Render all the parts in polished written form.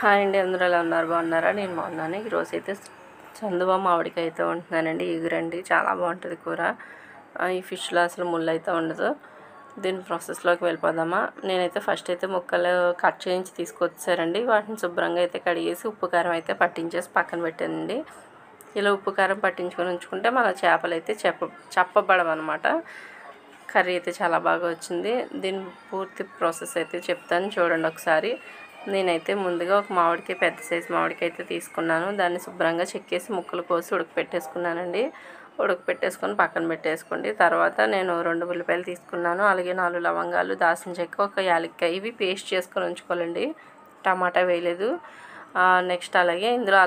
Hi అండి, అందరూ ఎలా ఉన్నారు? బాగున్నారా? నేను బాగున్నాను. ఈరోజు అయితే చందువ మామిడికాయ అయితే ఉంటున్నానండి. ఎగురండి, చాలా బాగుంటుంది కూర. ఈ ఫిష్లో అసలు ముళ్ళు అయితే ఉండదు. దీని ప్రాసెస్లోకి వెళ్ళిపోదామా. నేనైతే ఫస్ట్ అయితే ముక్కలు కట్ చేయించి తీసుకొచ్చారండి. వాటిని శుభ్రంగా అయితే కడిగేసి ఉప్పు కారం అయితే పట్టించేసి పక్కన పెట్టానండి. ఇలా ఉప్పు కారం పట్టించుకొని ఉంచుకుంటే మన చేపలు అయితే చప్పబడవన్నమాట. కర్రీ అయితే చాలా బాగా వచ్చింది. దీని పూర్తి ప్రాసెస్ అయితే చెప్తాను, చూడండి ఒకసారి. నేనైతే ముందుగా ఒక మామిడికాయ, పెద్ద సైజు మామిడికాయ అయితే తీసుకున్నాను. దాన్ని శుభ్రంగా చెక్కేసి ముక్కలు కోసి ఉడకపెట్టేసుకున్నానండి. ఉడకపెట్టేసుకొని పక్కన పెట్టేసుకోండి. తర్వాత నేను 2 ఉల్లిపాయలు తీసుకున్నాను. అలాగే 4 లవంగాలు, దాల్చిన చెక్క, ఒక యాలక్కాయ, ఇవి పేస్ట్ చేసుకొని ఉంచుకోవాలండి. టమాటా వేయలేదు. నెక్స్ట్ అలాగే ఇందులో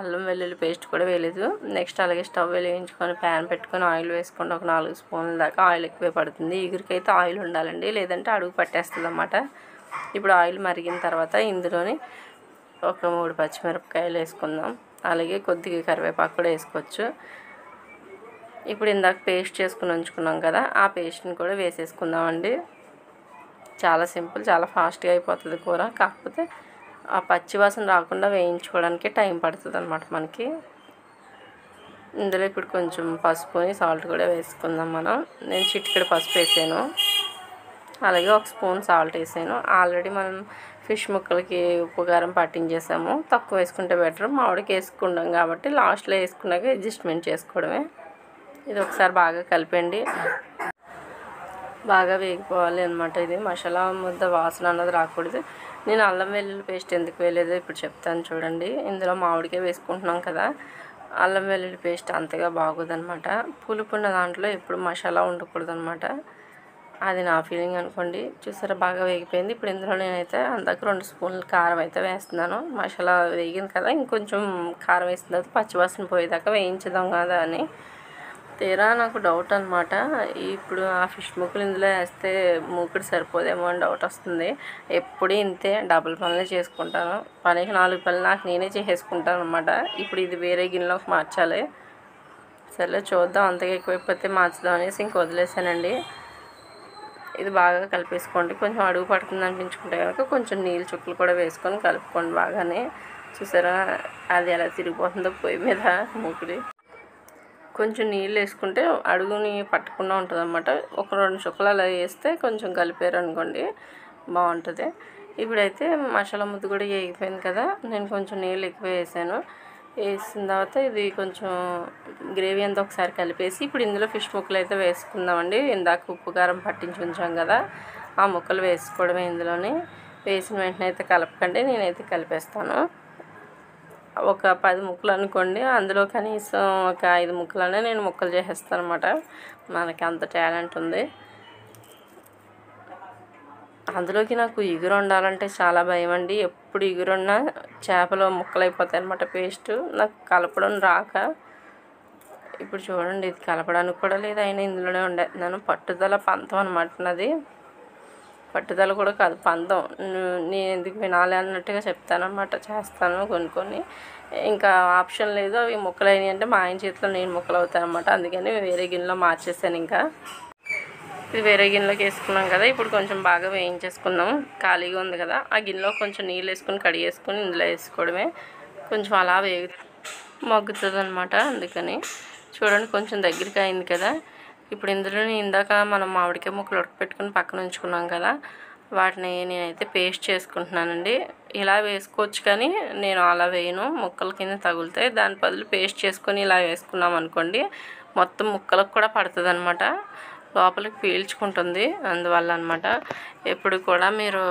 అల్లం వెల్లుల్లి పేస్ట్ కూడా వేయలేదు. నెక్స్ట్ అలాగే స్టవ్ వెలిగించుకొని ప్యాన్ పెట్టుకొని ఆయిల్ వేసుకొని ఒక 4 స్పూన్ల దాకా ఆయిల్ ఎక్కువే పడుతుంది. ఎగురికైతే ఆయిల్ ఉండాలండి, లేదంటే అడుగు పట్టేస్తుంది అన్నమాట. ఇప్పుడు ఆయిల్ మరిగిన తర్వాత ఇందులోని ఒక 3 పచ్చిమిరపకాయలు వేసుకుందాం. అలాగే కొద్దిగా కరివేపాకు కూడా వేసుకోవచ్చు. ఇప్పుడు ఇందాక పేస్ట్ చేసుకుని ఉంచుకున్నాం కదా, ఆ పేస్ట్ని కూడా వేసేసుకుందామండి. చాలా సింపుల్, చాలా ఫాస్ట్గా అయిపోతుంది కూర. కాకపోతే ఆ పచ్చి వాసన రాకుండా వేయించుకోవడానికి టైం పడుతుంది అన్నమాట మనకి. ఇందులో ఇప్పుడు కొంచెం పసుపుని, సాల్ట్ కూడా వేసుకుందాం మనం. నేను చిటికెడు పసుపు వేసాను. అలాగే 1 స్పూన్ సాల్ట్ వేసాను. ఆల్రెడీ మనం ఫిష్ ముక్కలకి ఉప్పు కారం పట్టించేసాము. తక్కువ వేసుకుంటే బెటర్. మామిడికి వేసుకుంటాం కాబట్టి లాస్ట్లో వేసుకున్నాక అడ్జస్ట్మెంట్ చేసుకోవడమే. ఇది ఒకసారి బాగా కలిపండి. బాగా వేగిపోవాలి అనమాట. ఇది మసాలా ముద్ద వాసన అన్నది రాకూడదు. నేను అల్లం వెల్లుల్లి పేస్ట్ ఎందుకు వేయలేదో ఇప్పుడు చెప్తాను, చూడండి. ఇందులో మామిడికాయ వేసుకుంటున్నాం కదా, అల్లం వెల్లుల్లి పేస్ట్ అంతగా బాగోదన్నమాట. పులుపున్న దాంట్లో ఎప్పుడు మసాలా ఉండకూడదు అనమాట. అది నా ఫీలింగ్ అనుకోండి. చూసారా, బాగా వేగిపోయింది. ఇప్పుడు ఇందులో నేనైతే అందాక 2 స్పూన్లు కారం అయితే వేస్తున్నాను. మసాలా వేగింది కదా, ఇంకొంచెం కారం వేసిన తర్వాత పచ్చివాసన పోయేదాకా వేయించుదాం కదా అని. తీరా నాకు డౌట్ అనమాట. ఇప్పుడు ఆ ఫిష్ ముక్కలు ఇందులో వేస్తే మూకుడు సరిపోదేమో అని డౌట్ వస్తుంది. ఎప్పుడు ఇంతే, డబుల్ పనులే చేసుకుంటాను. పనికి 4 పనులు నాకు నేనే చేసేసుకుంటాను అనమాట. ఇప్పుడు ఇది వేరే గిన్నెలోకి మార్చాలి. సరే చూద్దాం, అంతగా ఎక్కువైపోతే మార్చుదాం అనేసి ఇంక వదిలేసానండి. ఇది బాగా కలిపేసుకోండి. కొంచెం అడుగు పడుతుంది అనిపించుకుంటే కనుక కొంచెం నీళ్ళు చుక్కలు కూడా వేసుకొని కలుపుకోండి బాగానే. చూసారా అది ఎలా తిరిగిపోతుందో పొయ్యి మీద మూకుడి. కొంచెం నీళ్ళు వేసుకుంటే అడుగుని పట్టకుండా ఉంటుంది అన్నమాట. ఒక 2 చుక్కలు అలా వేస్తే కొంచెం కలిపారు అనుకోండి, బాగుంటుంది. ఇప్పుడైతే మసాలా ముద్ద కూడా వేగిపోయింది కదా, నేను కొంచెం నీళ్ళు ఎక్కువ వేసాను. వేసిన తర్వాత ఇది కొంచెం గ్రేవీ అంతా ఒకసారి కలిపేసి ఇప్పుడు ఇందులో ఫిష్ ముక్కలు అయితే వేసుకుందామండి. ఇందాక ఉప్పు కారం పట్టించి ఉంచాం కదా, ఆ ముక్కలు వేసుకోవడమే ఇందులోని. వేసిన వెంటనే అయితే కలపకండి, నేనైతే కలిపేస్తాను. ఒక 10 ముక్కలు అనుకోండి, అందులో కనీసం ఒక 5 ముక్కలనే నేను ముక్కలు చేసేస్తాను అనమాట. మనకి అంత టాలెంట్ ఉంది. అందులోకి నాకు ఇగురు వండాలంటే చాలా భయం అండి. ఎప్పుడు ఇగురున్నా చేపలో ముక్కలు అయిపోతాయి అనమాట. పేస్ట్ నాకు కలపడం రాక. ఇప్పుడు చూడండి, ఇది కలపడానికి కూడా లేదు, అయినా ఇందులోనే వండేస్తున్నాను. పట్టుదల పంతం అనమాట నాది. పట్టుదల కూడా కాదు, పంతం. నేను ఎందుకు వినాలి అన్నట్టుగా చెప్తానమాట. చేస్తాను కొన్ని. ఇంకా ఆప్షన్ లేదు. అవి ముక్కలు అయినాయి అంటే మా ఆయన చేతిలో నేను ముక్కలు అవుతాను అనమాట. అందుకని వేరే గిన్నెలో మార్చేసాను. ఇంకా ఇది వేరే గిన్నెలోకి వేసుకున్నాం కదా, ఇప్పుడు కొంచెం బాగా వేయించేసుకుందాం. ఖాళీగా ఉంది కదా, ఆ గిన్నెలో కొంచెం నీళ్ళు వేసుకొని కడిగేసుకొని ఇందులో వేసుకోవడమే. కొంచెం అలా మగ్గుతుంది అనమాట. అందుకని చూడండి, కొంచెం దగ్గరికి అయింది కదా. ఇప్పుడు ఇందులో ఇందాక మనం మామిడికాయ ముక్కలు ఉడకపెట్టుకుని పక్కన ఉంచుకున్నాం కదా, వాటిని నేనైతే పేస్ట్ చేసుకుంటున్నానండి. ఇలా వేసుకోవచ్చు కానీ నేను అలా వేయను, ముక్కల కింద తగులుతాయి. దాని బదులు పేస్ట్ చేసుకొని ఇలా వేసుకున్నాం అనుకోండి, మొత్తం ముక్కలకు కూడా పడుతుంది అనమాట, లోపలికి పీల్చుకుంటుంది. అందువల్ల అనమాట ఎప్పుడు కూడా మీరు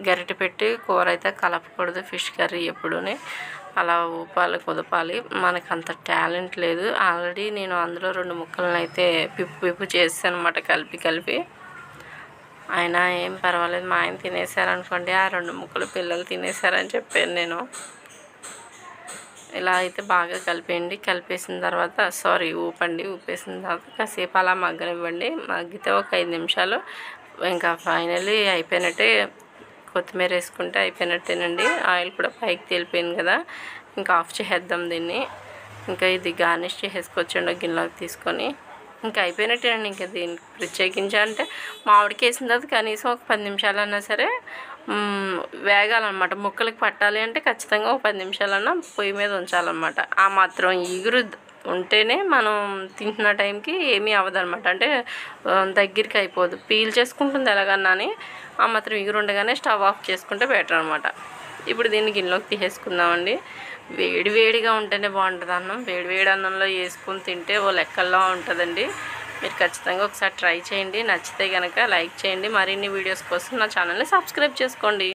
గరిటె పెట్టి కూర అయితే కలపకూడదు. ఫిష్ కర్రీ ఎప్పుడూనే అలా ఊపాలి, కుదపాలి. మనకు అంత టాలెంట్ లేదు. ఆల్రెడీ నేను అందులో 2 ముక్కలను అయితే పిప్పు చేసాను అనమాట, కలిపి. అయినా ఏం పర్వాలేదు, మా ఆయన తినేసారనుకోండి. ఆ 2 ముక్కలు పిల్లలు తినేసారని చెప్పాను నేను. ఇలా అయితే బాగా కలిపేయండి. కలిపేసిన తర్వాత ఊపేసిన తర్వాత కాసేపు అలా మగ్గనివ్వండి. మగ్గితే ఒక 5 నిమిషాలు ఇంకా ఫైనల్లీ అయిపోయినట్టే. కొత్తిమీర వేసుకుంటే అయిపోయినట్టేనండి. ఆయిల్ కూడా పైకి తేలిపోయింది కదా, ఇంకా ఆఫ్ చేసేద్దాం దీన్ని. ఇంకా ఇది గార్నిష్ చేసేసుకోవచ్చండి గిన్నెలోకి తీసుకొని. ఇంకా అయిపోయినట్టేనండి. ఇంకా దీనికి ప్రత్యేకించి అంటే మామిడికి వేసిన తర్వాత కనీసం ఒక 10 నిమిషాలన్నా సరే వేగాలన్నమాట. ముక్కలకి పట్టాలి అంటే ఖచ్చితంగా ఒక 10 నిమిషాలన్నా పొయ్యి మీద ఉంచాలన్నమాట. ఆ మాత్రం ఇగురు ఉంటేనే మనం తింటున్న టైంకి ఏమీ అవ్వదన్నమాట. అంటే దగ్గరికి అయిపోదు, పీల్ చేసుకుంటుంది ఎలాగన్నాని. ఆ మాత్రం ఇగురు ఉండగానే స్టవ్ ఆఫ్ చేసుకుంటే బెటర్ అనమాట. ఇప్పుడు దీన్ని గిన్నెలోకి తీసేసుకుందామండి. వేడి వేడిగా ఉంటేనే బాగుంటుంది అన్నం. వేడి వేడి అన్నంలో వేసుకుని తింటే ఓ లెక్కల్లో ఉంటుందండి. మీరు ఖచ్చితంగా ఒకసారి ట్రై చేయండి. నచ్చితే కనుక లైక్ చేయండి. మరిన్ని వీడియోస్ కోసం నా ఛానల్ని సబ్స్క్రైబ్ చేసుకోండి.